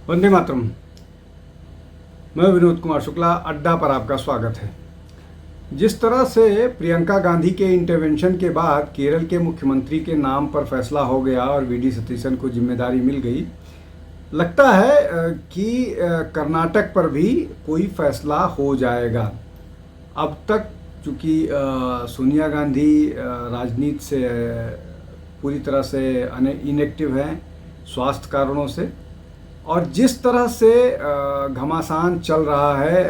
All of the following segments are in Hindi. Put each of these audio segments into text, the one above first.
वंदे मातरम। मैं विनोद कुमार शुक्ला, अड्डा पर आपका स्वागत है। जिस तरह से प्रियंका गांधी के इंटरवेंशन के बाद केरल के मुख्यमंत्री के नाम पर फैसला हो गया और वीडी सतीशन को जिम्मेदारी मिल गई, लगता है कि कर्नाटक पर भी कोई फैसला हो जाएगा। अब तक चूँकि सोनिया गांधी राजनीति से पूरी तरह से इनएक्टिव हैं स्वास्थ्य कारणों से, और जिस तरह से घमासान चल रहा है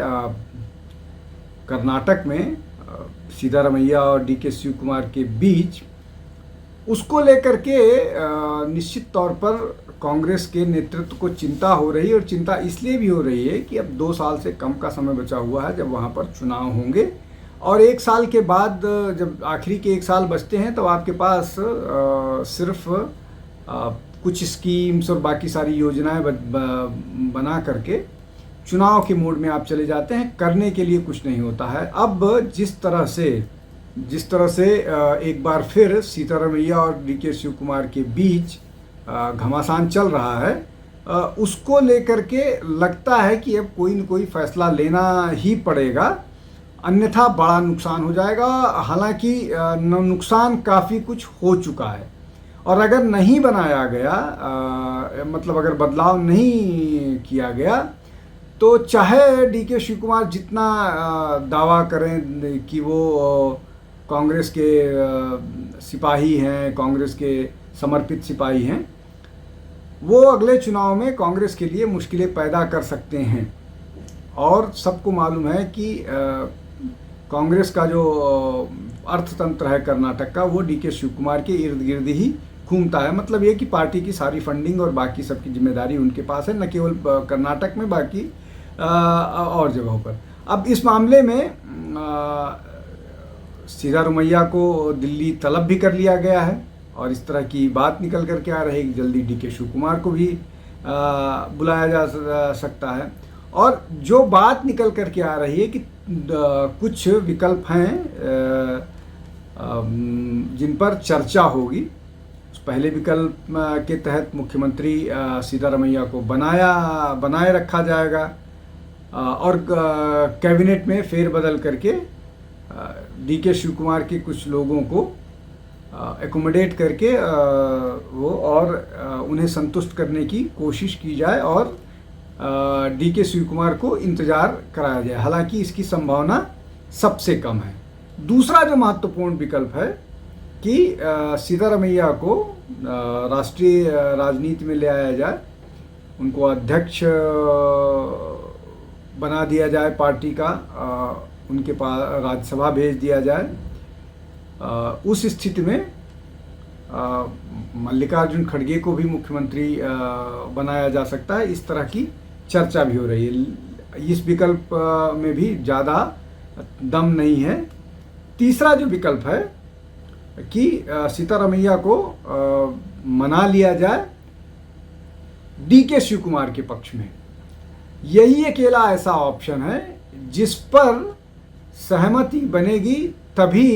कर्नाटक में सिद्धारमैया और डीके शिव कुमार के बीच, उसको लेकर के निश्चित तौर पर कांग्रेस के नेतृत्व को चिंता हो रही है। और चिंता इसलिए भी हो रही है कि अब 2 साल से कम का समय बचा हुआ है जब वहाँ पर चुनाव होंगे, और 1 साल के बाद जब आखिरी के 1 साल बचते हैं तो आपके पास सिर्फ कुछ स्कीम्स और बाकी सारी योजनाएं बना करके चुनाव के मोड में आप चले जाते हैं। करने के लिए कुछ नहीं होता है। अब जिस तरह से एक बार फिर सीतारमैया और डीके शिव कुमार के बीच घमासान चल रहा है, उसको लेकर के लगता है कि अब कोई न कोई फैसला लेना ही पड़ेगा, अन्यथा बड़ा नुकसान हो जाएगा। हालांकि नुकसान काफ़ी कुछ हो चुका है, और अगर नहीं बनाया गया मतलब अगर बदलाव नहीं किया गया, तो चाहे डीके शिव कुमार जितना दावा करें कि वो कांग्रेस के सिपाही हैं, कांग्रेस के समर्पित सिपाही हैं, वो अगले चुनाव में कांग्रेस के लिए मुश्किलें पैदा कर सकते हैं। और सबको मालूम है कि कांग्रेस का जो अर्थतंत्र है कर्नाटक का, वो डीके शिव कुमार के इर्द गिर्द ही घूमता है। मतलब ये कि पार्टी की सारी फंडिंग और बाकी सबकी जिम्मेदारी उनके पास है, न केवल कर्नाटक में, बाकी और जगहों पर। अब इस मामले में सिद्धारमैया को दिल्ली तलब भी कर लिया गया है, और इस तरह की बात निकल करके आ रही है कि जल्दी डीके शिव कुमार को भी बुलाया जा सकता है। और जो बात निकल करके आ रही है कि कुछ विकल्प हैं जिन पर चर्चा होगी। पहले विकल्प के तहत मुख्यमंत्री सिद्धारमैया को बनाए रखा जाएगा, और कैबिनेट में फेरबदल करके डीके शिव कुमार के कुछ लोगों को एकोमोडेट करके वो और उन्हें संतुष्ट करने की कोशिश की जाए, और डीके शिव कुमार को इंतज़ार कराया जाए। हालांकि इसकी संभावना सबसे कम है। दूसरा जो महत्वपूर्ण विकल्प है कि सिद्धारमैया को राष्ट्रीय राजनीति में ले आया जाए, उनको अध्यक्ष बना दिया जाए पार्टी का, उनके पास राज्यसभा भेज दिया जाए। उस स्थिति में मल्लिकार्जुन खड़गे को भी मुख्यमंत्री बनाया जा सकता है। इस तरह की चर्चा भी हो रही है। इस विकल्प में भी ज़्यादा दम नहीं है। तीसरा जो विकल्प है कि सिद्धारमैया को मना लिया जाए डीके शिव कुमार के पक्ष में। यही अकेला ऐसा ऑप्शन है जिस पर सहमति बनेगी, तभी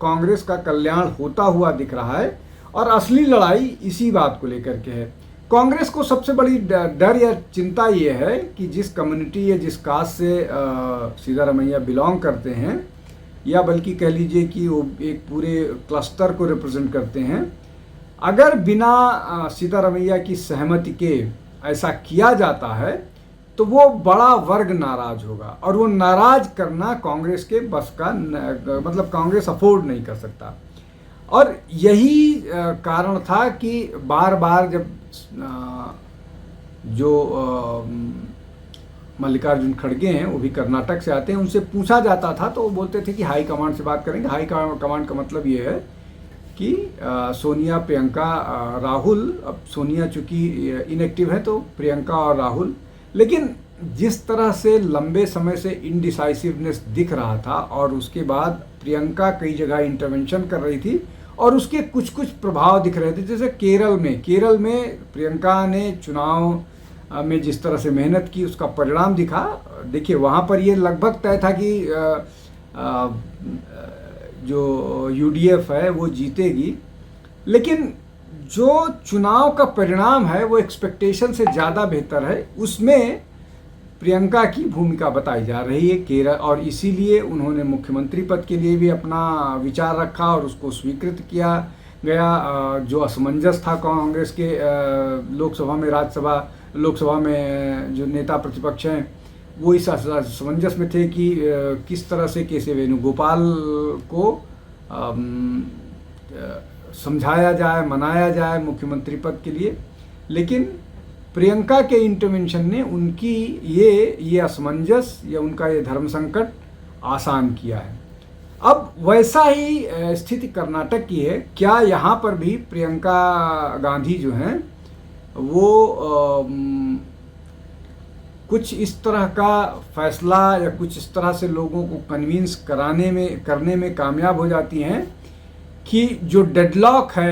कांग्रेस का कल्याण होता हुआ दिख रहा है। और असली लड़ाई इसी बात को लेकर के है। कांग्रेस को सबसे बड़ी डर या चिंता ये है कि जिस कम्युनिटी या जिस कास्ट से सिद्धारमैया बिलोंग करते हैं, या बल्कि कह लीजिए कि वो एक पूरे क्लस्टर को रिप्रेजेंट करते हैं, अगर बिना सिद्धारमैया की सहमति के ऐसा किया जाता है तो वो बड़ा वर्ग नाराज होगा, और वो नाराज करना कांग्रेस के बस का मतलब कांग्रेस अफोर्ड नहीं कर सकता। और यही कारण था कि बार बार जब जो मल्लिकार्जुन खड़गे हैं, वो भी कर्नाटक से आते हैं, उनसे पूछा जाता था तो वो बोलते थे कि हाई कमांड से बात करेंगे। हाई कमांड का मतलब ये है कि सोनिया, प्रियंका, राहुल। अब सोनिया चूँकि इनएक्टिव है तो प्रियंका और राहुल। लेकिन जिस तरह से लंबे समय से इनडिसाइसिवनेस दिख रहा था, और उसके बाद प्रियंका कई जगह इंटरवेंशन कर रही थी और उसके कुछ प्रभाव दिख रहे थे। जैसे केरल में प्रियंका ने चुनाव में जिस तरह से मेहनत की, उसका परिणाम दिखा। देखिए, वहाँ पर ये लगभग तय था कि जो यूडीएफ है वो जीतेगी, लेकिन जो चुनाव का परिणाम है वो एक्सपेक्टेशन से ज़्यादा बेहतर है, उसमें प्रियंका की भूमिका बताई जा रही है केरल, और इसीलिए उन्होंने मुख्यमंत्री पद के लिए भी अपना विचार रखा और उसको स्वीकृत किया गया। जो असमंजस था कांग्रेस के लोकसभा में, लोकसभा में जो नेता प्रतिपक्ष हैं वो इस असमंजस में थे कि किस तरह से केशव वेणुगोपाल को समझाया जाए, मनाया जाए मुख्यमंत्री पद के लिए। लेकिन प्रियंका के इंटरवेंशन ने उनकी ये असमंजस या उनका ये धर्म संकट आसान किया है। अब वैसा ही स्थिति कर्नाटक की है। क्या यहाँ पर भी प्रियंका गांधी जो हैं वो कुछ इस तरह का फैसला या कुछ इस तरह से लोगों को कन्विंस करने में कामयाब हो जाती हैं कि जो डेडलॉक है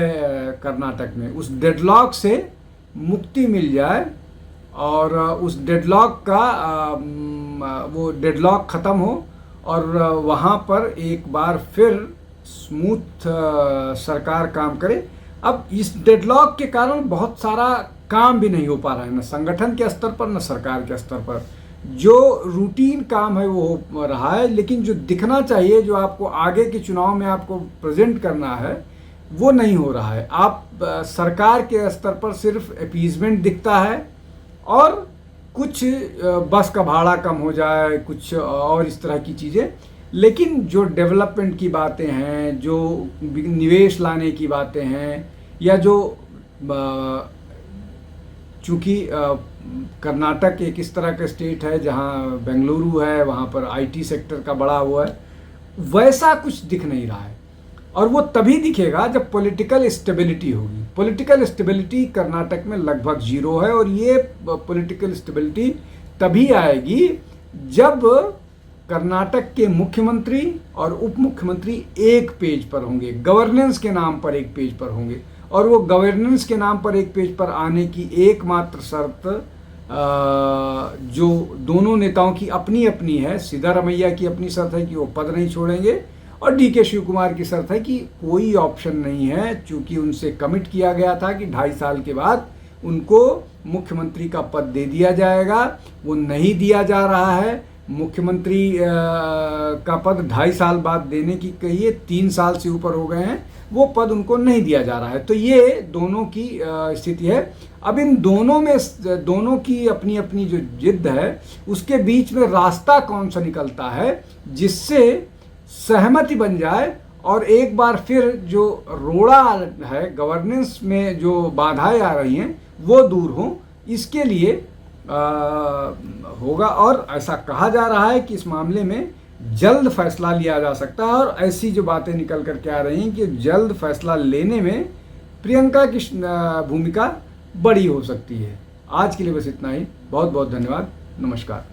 कर्नाटक में, उस डेडलॉक से मुक्ति मिल जाए और उस डेडलॉक का वो डेडलॉक ख़त्म हो और वहाँ पर एक बार फिर स्मूथ सरकार काम करे। अब इस डेडलॉक के कारण बहुत सारा काम भी नहीं हो पा रहा है, न संगठन के स्तर पर न सरकार के स्तर पर। जो रूटीन काम है वो हो रहा है, लेकिन जो दिखना चाहिए, जो आपको आगे के चुनाव में आपको प्रेजेंट करना है, वो नहीं हो रहा है। आप सरकार के स्तर पर सिर्फ अपीजमेंट दिखता है और कुछ बस का भाड़ा कम हो जाए, कुछ और इस तरह की चीज़ें, लेकिन जो डेवलपमेंट की बातें हैं, जो निवेश लाने की बातें हैं, या जो चूँकि कर्नाटक एक इस तरह का स्टेट है जहाँ बेंगलुरु है, वहाँ पर आईटी सेक्टर का बड़ा हुआ है, वैसा कुछ दिख नहीं रहा है। और वो तभी दिखेगा जब पॉलिटिकल स्टेबिलिटी होगी। पॉलिटिकल स्टेबिलिटी कर्नाटक में लगभग जीरो है, और ये पॉलिटिकल स्टेबिलिटी तभी आएगी जब कर्नाटक के मुख्यमंत्री और उप मुख्यमंत्री एक पेज पर होंगे, गवर्नेंस के नाम पर एक पेज पर होंगे। और वो गवर्नेंस के नाम पर एक पेज पर आने की एकमात्र शर्त जो दोनों नेताओं की अपनी अपनी है। सिद्धारमैया की अपनी शर्त है कि वो पद नहीं छोड़ेंगे, और डीके शिव कुमार की शर्त है कि कोई ऑप्शन नहीं है, चूंकि उनसे कमिट किया गया था कि 2.5 साल के बाद उनको मुख्यमंत्री का पद दे दिया जाएगा। वो नहीं दिया जा रहा है। मुख्यमंत्री का पद 2.5 साल बाद देने की कहिए, 3 साल से ऊपर हो गए हैं, वो पद उनको नहीं दिया जा रहा है। तो ये दोनों की स्थिति है। अब इन दोनों में, दोनों की अपनी अपनी जो जिद है, उसके बीच में रास्ता कौन सा निकलता है जिससे सहमति बन जाए और एक बार फिर जो रोड़ा है, गवर्नेंस में जो बाधाएं आ रही हैं, वो दूर हो, इसके लिए होगा। और ऐसा कहा जा रहा है कि इस मामले में जल्द फैसला लिया जा सकता है, और ऐसी जो बातें निकल कर के आ रही हैं कि जल्द फैसला लेने में प्रियंका की भूमिका बड़ी हो सकती है। आज के लिए बस इतना ही। बहुत बहुत धन्यवाद। नमस्कार।